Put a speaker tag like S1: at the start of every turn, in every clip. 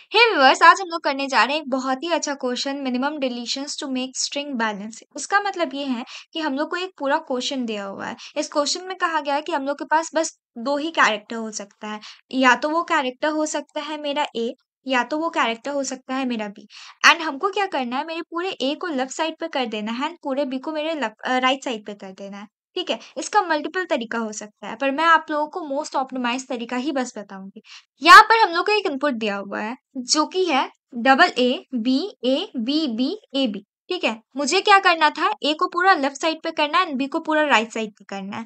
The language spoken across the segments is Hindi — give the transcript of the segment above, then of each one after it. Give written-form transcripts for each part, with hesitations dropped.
S1: हे व्यूअर्स, आज हम लोग करने जा रहे हैं एक बहुत ही अच्छा question, minimum deletions to make string balance. इसका मतलब ये है कि हम लोग को एक पूरा क्वेश्चन दिया हुआ है। इस क्वेश्चन में कहा गया है कि हम लोग के पास बस दो ही कैरेक्टर हो सकता है। या तो वो कैरेक्टर हो सकता है मेरा ए, या तो वो कैरेक्टर हो सकता है मेरा बी। एंड हमको क्या करना है, मेरे पूरे ए को लेफ्ट साइड पे कर देना है एंड पूरे बी को मेरे राइट साइड पे कर देना है। ठीक है, इसका मल्टीपल तरीका हो सकता है, पर मैं आप लोगों को मोस्ट ऑप्टिमाइज तरीका ही बस बताऊंगी। यहाँ पर हम लोग को एक इनपुट दिया हुआ है जो कि है double A B B A B. ठीक है, मुझे क्या करना था, ए को पूरा लेफ्ट साइड पे करना है एंड बी को पूरा राइट साइड पे करना है।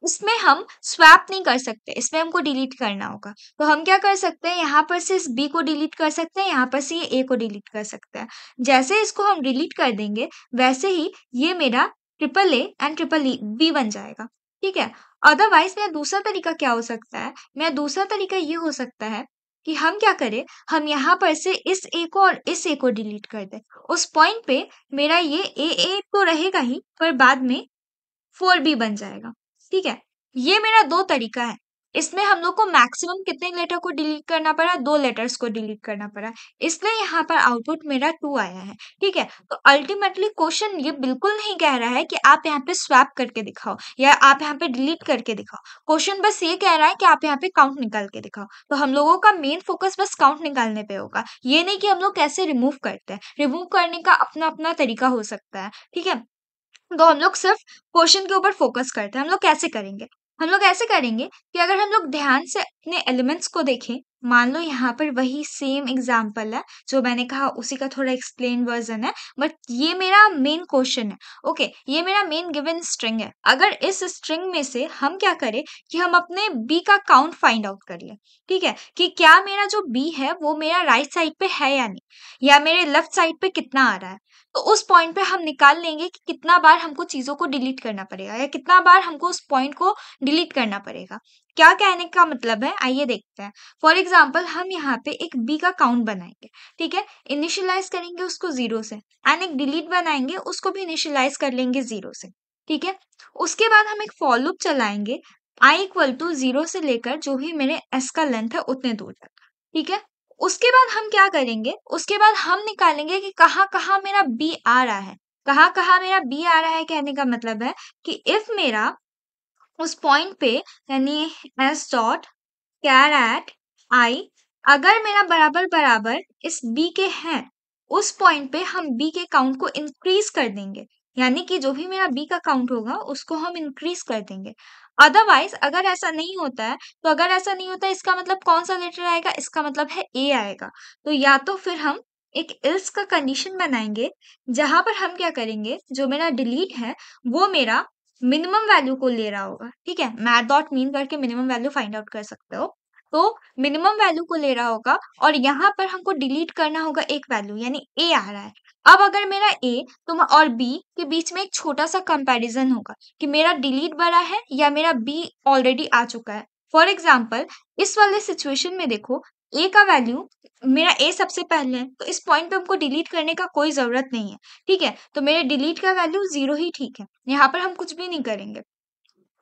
S1: इसमें हम स्वैप नहीं कर सकते, इसमें हमको डिलीट करना होगा। तो हम क्या कर सकते हैं, यहाँ पर से इस बी को डिलीट कर सकते हैं, यहाँ पर से ये ए को डिलीट कर सकते हैं। जैसे इसको हम डिलीट कर देंगे वैसे ही ये मेरा triple A and triple E B बन जाएगा। ठीक है, अदरवाइज मेरा दूसरा तरीका क्या हो सकता है, मेरा दूसरा तरीका ये हो सकता है कि हम क्या करें, हम यहाँ पर से इस ए को और इस ए को डिलीट कर दें। उस पॉइंट पे मेरा ये ए तो रहेगा ही, पर बाद में 4b बन जाएगा। ठीक है, ये मेरा दो तरीका है। इसमें हम लोग को मैक्सिमम कितने लेटर को डिलीट करना पड़ा, दो लेटर्स को डिलीट करना पड़ा, इसलिए यहाँ पर आउटपुट मेरा 2 आया है। ठीक है, तो अल्टीमेटली क्वेश्चन ये बिल्कुल नहीं कह रहा है कि आप यहाँ पे स्वैप करके दिखाओ या आप यहाँ पे डिलीट करके दिखाओ। क्वेश्चन बस ये कह रहा है कि आप यहाँ पे काउंट निकाल के दिखाओ। तो हम लोगों का मेन फोकस बस काउंट निकालने पे होगा, ये नहीं कि हम लोग कैसे रिमूव करते हैं। रिमूव करने का अपना अपना तरीका हो सकता है। ठीक है, तो हम लोग सिर्फ क्वेश्चन के ऊपर फोकस करते हैं। हम लोग कैसे करेंगे, हम लोग ऐसे करेंगे कि अगर हम लोग ध्यान से अपने एलिमेंट्स को देखें, मान लो यहाँ पर वही सेम एग्जाम्पल है जो मैंने कहा, उसी का थोड़ा एक्सप्लेन वर्जन है, बट ये मेरा मेन क्वेश्चन है। ओके, ये मेरा मेन गिवन स्ट्रिंग है। अगर इस स्ट्रिंग में से हम क्या करें कि हम अपने बी का काउंट फाइंड आउट कर लें। ठीक है, कि क्या मेरा जो बी है वो मेरा राइट साइड पे है या नहीं, या मेरे लेफ्ट साइड पे कितना आ रहा है। तो उस पॉइंट पे हम निकाल लेंगे कि कितना बार हमको चीज़ों को डिलीट करना पड़ेगा या कितना बार हमको उस पॉइंट को डिलीट करना पड़ेगा। क्या कहने का मतलब है, आइए देखते हैं। फॉर एग्जाम्पल हम यहाँ पे एक बी का काउंट बनाएंगे। ठीक है, इनिशियलाइज करेंगे उसको 0 से एंड एक डिलीट बनाएंगे, उसको भी इनिशियलाइज कर लेंगे 0 से। ठीक है, उसके बाद हम एक फॉर लूप चलाएंगे i इक्वल टू 0 से लेकर जो भी मेरे s का लेंथ है उतने दूर तक। ठीक है, उसके बाद हम क्या करेंगे, उसके बाद हम निकालेंगे कि कहाँ कहाँ मेरा बी आ रहा है। कहाँ कहाँ मेरा बी आ रहा है कहने का मतलब है कि इफ मेरा उस पॉइंट पे, यानी एस डॉट कैर एट आई अगर मेरा बराबर बराबर इस बी के हैं, उस पॉइंट पे हम बी के काउंट को इंक्रीज कर देंगे। यानी कि जो भी मेरा बी का काउंट होगा उसको हम इंक्रीज कर देंगे। अदरवाइज अगर ऐसा नहीं होता है, तो अगर ऐसा नहीं होता है इसका मतलब कौन सा लेटर आएगा, इसका मतलब है ए आएगा। तो या तो फिर हम एक इल्स का कंडीशन बनाएंगे जहां पर हम क्या करेंगे, जो मेरा डिलीट है वो मेरा मिनिमम वैल्यू को ले रहा होगा। ठीक है, मैथ डॉट मीन करके मिनिमम वैल्यू फाइंड आउट कर सकते हो। तो मिनिमम वैल्यू को ले रहा होगा और यहाँ पर हमको डिलीट करना होगा एक वैल्यू, यानी ए आ रहा है। अब अगर मेरा ए तो और बी के बीच में एक छोटा सा कंपैरिजन होगा कि मेरा डिलीट बड़ा है या मेरा बी ऑलरेडी आ चुका है। फॉर एग्जाम्पल इस वाले सिचुएशन में देखो, ए का वैल्यू मेरा ए सबसे पहले है, तो इस पॉइंट पे हमको डिलीट करने का कोई जरूरत नहीं है। ठीक है, तो मेरे डिलीट का वैल्यू 0 ही ठीक है, यहाँ पर हम कुछ भी नहीं करेंगे।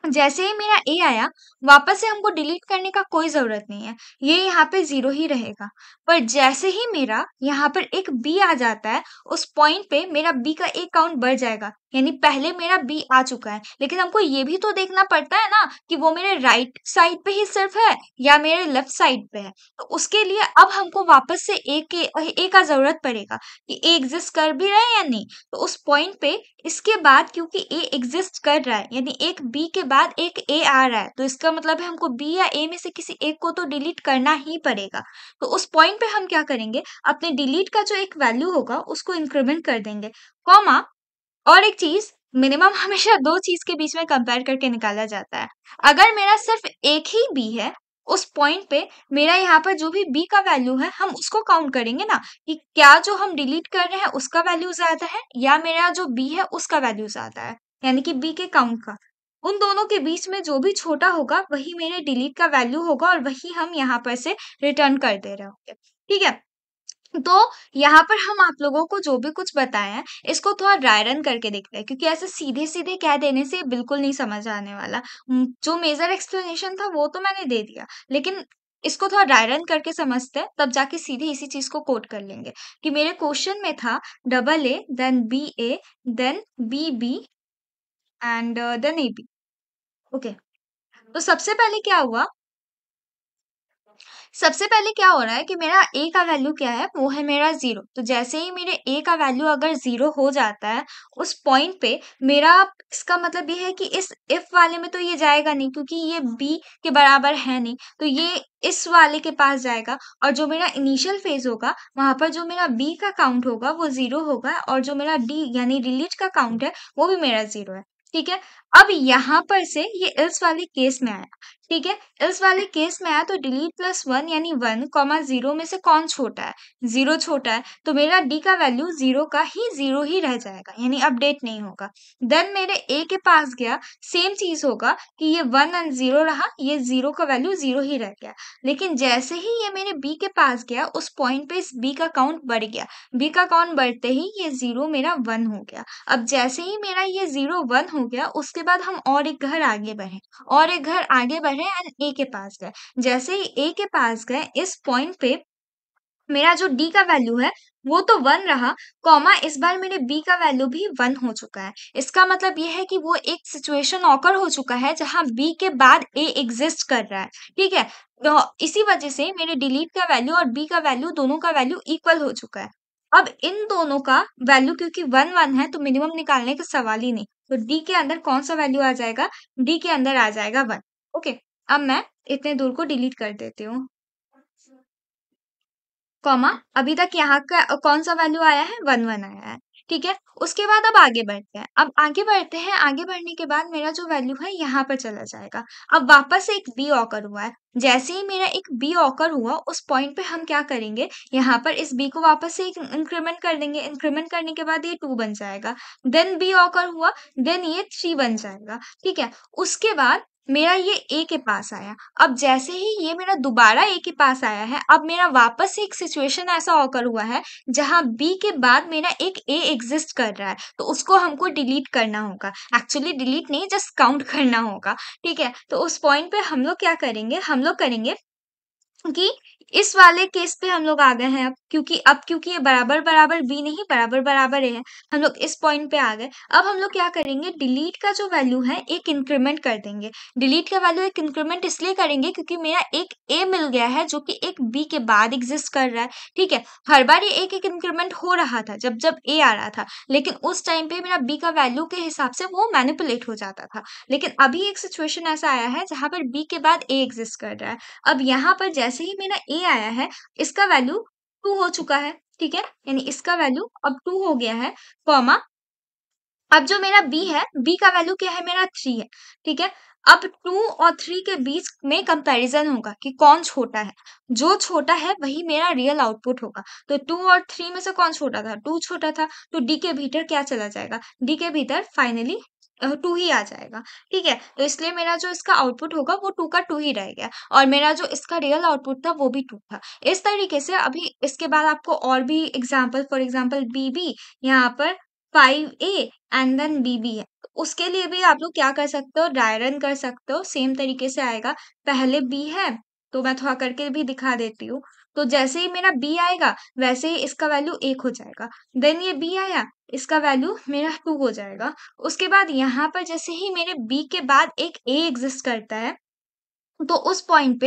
S1: जैसे ही मेरा ए आया, वापस से हमको डिलीट करने का कोई ज़रूरत नहीं है, ये यहाँ पे 0 ही रहेगा। पर जैसे ही मेरा यहाँ पर एक बी आ जाता है, उस पॉइंट पे मेरा बी का एक काउंट बढ़ जाएगा, यानी पहले मेरा बी आ चुका है। लेकिन हमको ये भी तो देखना पड़ता है ना कि वो मेरे राइट साइड पे ही सिर्फ है या मेरे लेफ्ट साइड पे है। तो उसके लिए अब हमको वापस से ए का ज़रूरत पड़ेगा कि ए एग्जिस्ट कर भी रहा है या नहीं। तो उस पॉइंट पे इसके बाद क्योंकि ए एग्जिस्ट कर रहा है, यानी एक बी के बाद एक ए आ रहा है, तो इसका मतलब है हमको बी या ए में से किसी एक को तो डिलीट करना ही पड़ेगा। तो उस पॉइंट पे हम क्या करेंगे, अपने डिलीट का जो एक वैल्यू होगा उसको इंक्रीमेंट कर देंगे, कॉमा। और एक चीज, मिनिमम हमेशा दो चीज के बीच में कंपेयर करके निकाला जाता है। अगर मेरा सिर्फ एक ही बी है, उस पॉइंट पे मेरा यहाँ पर जो भी बी का वैल्यू है हम उसको काउंट करेंगे ना, कि क्या जो हम डिलीट कर रहे हैं उसका वैल्यू ज्यादा है या मेरा जो बी है उसका वैल्यू ज्यादा है, यानी कि बी के काउंट का। उन दोनों के बीच में जो भी छोटा होगा वही मेरे डिलीट का वैल्यू होगा और वही हम यहाँ पर से रिटर्न कर दे रहे होंगे। ठीक है, तो यहाँ पर हम आप लोगों को जो भी कुछ बताया है इसको थोड़ा ड्राई रन करके देखते हैं, क्योंकि ऐसे सीधे सीधे कह देने से बिल्कुल नहीं समझ आने वाला। जो मेजर एक्सप्लेनेशन था वो तो मैंने दे दिया, लेकिन इसको थोड़ा ड्राई रन करके समझते हैं, तब जाके सीधे इसी चीज़ को कोट कर लेंगे कि मेरे क्वेश्चन में था double A, then B A, then B B and then A B. Okay, तो सबसे पहले क्या हो रहा है कि मेरा a का वैल्यू क्या है, वो है मेरा 0। तो जैसे ही मेरे a का वैल्यू अगर 0 हो जाता है, उस पॉइंट पे मेरा, इसका मतलब ये है कि इस if वाले में तो ये जाएगा नहीं क्योंकि ये b के बराबर है नहीं, तो ये इस वाले के पास जाएगा और जो मेरा इनिशियल फेज होगा, वहां पर जो मेरा b का काउंट होगा वो 0 होगा और जो मेरा d यानी डिलीट का काउंट है वो भी मेरा 0 है। ठीक है, अब यहाँ पर से ये एल्स वाले केस में आया। ठीक है, इस वाले केस में आया तो डिलीट प्लस 1 यानी 1 कॉमा 0 में से कौन छोटा है, 0 छोटा है, तो मेरा डी का वैल्यू 0 का ही 0 ही रह जाएगा, यानी अपडेट नहीं होगा। देन मेरे ए के पास गया, सेम चीज होगा कि ये 1 एंड 0 रहा, ये 0 का वैल्यू 0 ही रह गया। लेकिन जैसे ही ये मेरे बी के पास गया, उस पॉइंट पे इस बी का काउंट बढ़ गया, बी का काउंट बढ़ते ही ये 0 मेरा 1 हो गया। अब जैसे ही मेरा ये 0 1 हो गया, उसके बाद हम और एक घर आगे बढ़े और एक घर आगे बढ़े एंड ए के पास गए। जैसे ही ए के पास गए, इस पॉइंट पे मेरा जो डी का वैल्यू है वो तो 1 रहा, कॉमा इस बार मेरे बी का वैल्यू भी 1 हो चुका है। इसका मतलब ये है कि वो एक सिचुएशन ऑकर हो चुका है जहां बी के बाद ए एग्जिस्ट कर रहा है। ठीक है, तो इसी वजह से मेरे डिलीट का वैल्यू और बी का वैल्यू, दोनों का वैल्यू इक्वल हो चुका है। अब इन दोनों का वैल्यू क्योंकि 1 1 है तो मिनिमम निकालने का सवाल ही नहीं। तो डी के अंदर कौन सा वैल्यू आ जाएगा, डी के अंदर आ जाएगा 1। ओके, अब मैं इतने दूर को डिलीट कर देती हूँ, कॉमा अभी तक यहाँ का कौन सा वैल्यू आया है, 1 1 आया है। ठीक है, उसके बाद अब आगे बढ़ते हैं। अब आगे बढ़ते हैं, आगे बढ़ने के बाद मेरा जो वैल्यू है यहाँ पर चला जाएगा। अब वापस से एक बी ऑकर हुआ है, जैसे ही मेरा एक बी ऑकर हुआ, उस पॉइंट पे हम क्या करेंगे, यहाँ पर इस बी को वापस से एक इंक्रीमेंट कर देंगे। इंक्रीमेंट करने के बाद ये 2 बन जाएगा, देन बी ऑकर हुआ, देन ये 3 बन जाएगा। ठीक है, उसके बाद मेरा ये ए के पास आया। अब जैसे ही ये मेरा दोबारा ए के पास आया है, अब मेरा वापस से एक सिचुएशन ऐसा ऑकर हुआ है जहां बी के बाद मेरा एक ए एग्जिस्ट कर रहा है, तो उसको हमको डिलीट करना होगा। एक्चुअली डिलीट नहीं, जस्ट काउंट करना होगा। ठीक है, तो उस पॉइंट पे हम लोग क्या करेंगे, हम लोग करेंगे कि इस वाले केस पे हम लोग आ गए हैं। अब क्योंकि ये बराबर बराबर बी नहीं, बराबर बराबर ए है, हम लोग इस पॉइंट पे आ गए। अब हम लोग क्या करेंगे, डिलीट का जो वैल्यू है एक इंक्रीमेंट कर देंगे। डिलीट का वैल्यू एक इंक्रीमेंट इसलिए करेंगे क्योंकि मेरा एक ए मिल गया है जो कि एक बी के बाद एग्जिस्ट कर रहा है। ठीक है, हर बार ये एक एक इंक्रीमेंट हो रहा था जब जब ए आ रहा था, लेकिन उस टाइम पे मेरा बी का वैल्यू के हिसाब से वो मैनिपुलेट हो जाता था। लेकिन अभी एक सिचुएशन ऐसा आया है जहां पर बी के बाद ए एग्जिस्ट कर रहा है। अब यहाँ पर जैसे ही मेरा ए आया है, इसका वैल्यू 2 हो चुका है। ठीक है, यानी इसका वैल्यू अब 2 हो गया है, कॉमा अब जो मेरा बी है, बी का वैल्यू क्या है, मेरा 3 है। ठीक है, अब 2 और 3 के बीच में कंपैरिजन होगा कि कौन छोटा है। जो छोटा है वही मेरा रियल आउटपुट होगा। तो 2 और 3 में से कौन छोटा था, 2 छोटा था, तो डी के भीतर क्या चला जाएगा, डी के भीतर फाइनली 2 ही आ जाएगा। ठीक है, तो इसलिए मेरा जो इसका आउटपुट होगा वो 2 का 2 ही रह गया और मेरा जो इसका रियल आउटपुट था वो भी 2 था। इस तरीके से अभी इसके बाद आपको और भी example, for example B B, यहाँ पर 5A एंड देन बीबी है, तो उसके लिए भी आप लोग क्या कर सकते हो, ड्राई रन कर सकते हो, सेम तरीके से आएगा। पहले बी है, तो मैं थोड़ा करके भी दिखा देती हूँ। तो जैसे ही मेरा बी आएगा, वैसे ही इसका वैल्यू 1 हो जाएगा। देन ये बी आया, इसका वैल्यू मेरा 2 हो जाएगा। उसके बाद यहाँ पर जैसे ही मेरे बी के बाद एक ए एग्जिस्ट करता है, तो उस पॉइंट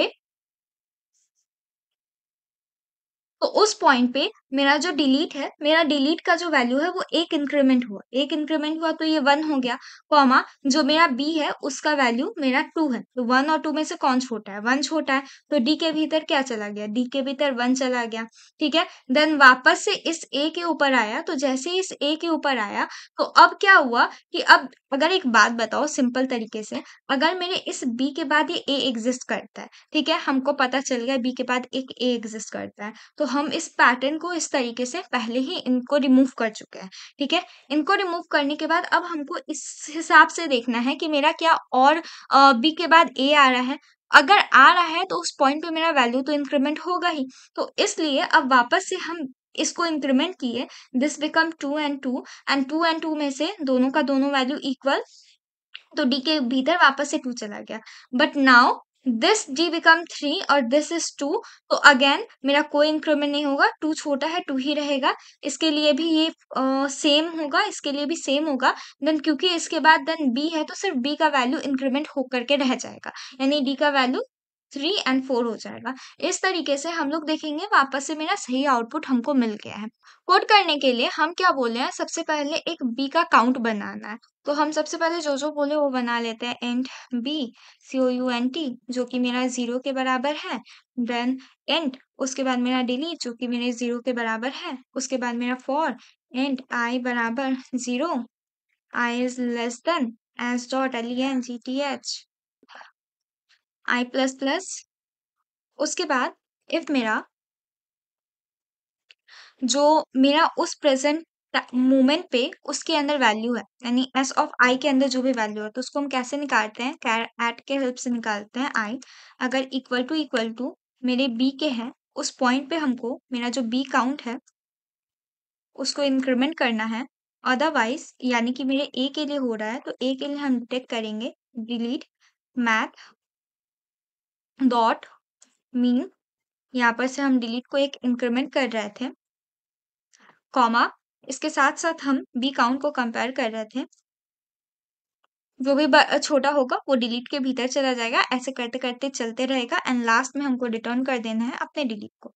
S1: पे मेरा जो डिलीट है, मेरा डिलीट का जो वैल्यू है वो एक इंक्रीमेंट हुआ, एक इंक्रीमेंट हुआ तो ये 1 हो गया, कॉमा जो मेरा बी है उसका वैल्यू मेरा 2 है, तो 1 और 2 में से कौन छोटा है, 1 छोटा है, तो डी के भीतर क्या चला गया, डी के भीतर 1 चला गया। ठीक है, देन वापस से इस ए के ऊपर आया, तो जैसे ही इस ए के ऊपर आया, तो अब क्या हुआ कि अब अगर एक बात बताओ सिंपल तरीके से, अगर मेरे इस बी के बाद ये ए एग्जिस्ट करता है, ठीक है, हमको पता चल गया बी के बाद एक ए एग्जिस्ट करता है, तो हम इस पैटर्न को इस तरीके से पहले ही इनको रिमूव कर चुके हैं। ठीक है, इनको रिमूव करने के बाद अब हमको इस हिसाब से देखना है कि मेरा क्या और बी के बाद ए आ रहा है। अगर आ रहा है तो उस पॉइंट पे मेरा वैल्यू तो इंक्रीमेंट होगा ही, तो इसलिए अब वापस से हम इसको इंक्रीमेंट किए, this become 2 and 2 and 2 and 2 में से दोनों का दोनों वैल्यू इक्वल, तो डी के भीतर वापस से 2 चला गया। But now this d become 3 और दिस इज 2, तो अगेन मेरा कोई इंक्रीमेंट नहीं होगा, 2 छोटा है 2 ही रहेगा। इसके लिए भी ये सेम होगा, इसके लिए भी सेम होगा। देन क्योंकि इसके बाद देन b है तो सिर्फ b का वैल्यू इंक्रीमेंट होकर के रह जाएगा, यानी d का वैल्यू 3 एंड 4 हो जाएगा। इस तरीके से हम लोग देखेंगे वापस से मेरा सही आउटपुट हमको मिल गया है। कोड करने के लिए हम क्या बोले हैं, सबसे पहले एक b का काउंट बनाना है। तो हम सबसे पहले जो बोले वो बना लेते हैं। इंट b count, जो कि मेरा 0 के बराबर है। देन इंट, उसके बाद मेरा डिलीट जो कि मेरे 0 के बराबर है। उसके बाद मेरा फॉर इंट I बराबर 0, I is less than s dot length I plus plus. उसके बाद इफ मेरा जो मेरा उस प्रेजेंट मोमेंट पे उसके अंदर वैल्यू है, यानी एस ऑफ आई के अंदर जो भी वैल्यू है, तो उसको हम कैसे निकालते हैं, कैर एट के हेल्प से निकालते हैं। आई अगर इक्वल टू मेरे बी के हैं, उस पॉइंट पे हमको मेरा जो बी काउंट है उसको इंक्रीमेंट करना है। अदरवाइज यानी कि मेरे ए के लिए हो रहा है तो ए के लिए हम डिटेक्ट करेंगे डिलीट मैथ डॉट मीन। यहाँ पर से हम डिलीट को एक इंक्रीमेंट कर रहे थे, कॉमा, इसके साथ साथ हम बी काउंट को कंपेयर कर रहे थे। जो भी छोटा होगा वो डिलीट के भीतर चला जाएगा, ऐसे करते करते चलते रहेगा एंड लास्ट में हमको रिटर्न कर देना है अपने डिलीट को।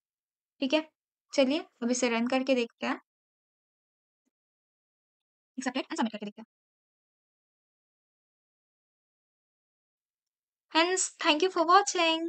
S1: ठीक है, चलिए अब इसे रन करके देखते हैं, एक्सेप्टेड एंड सबमिट करके देखते हैं। Hence, thank you for watching.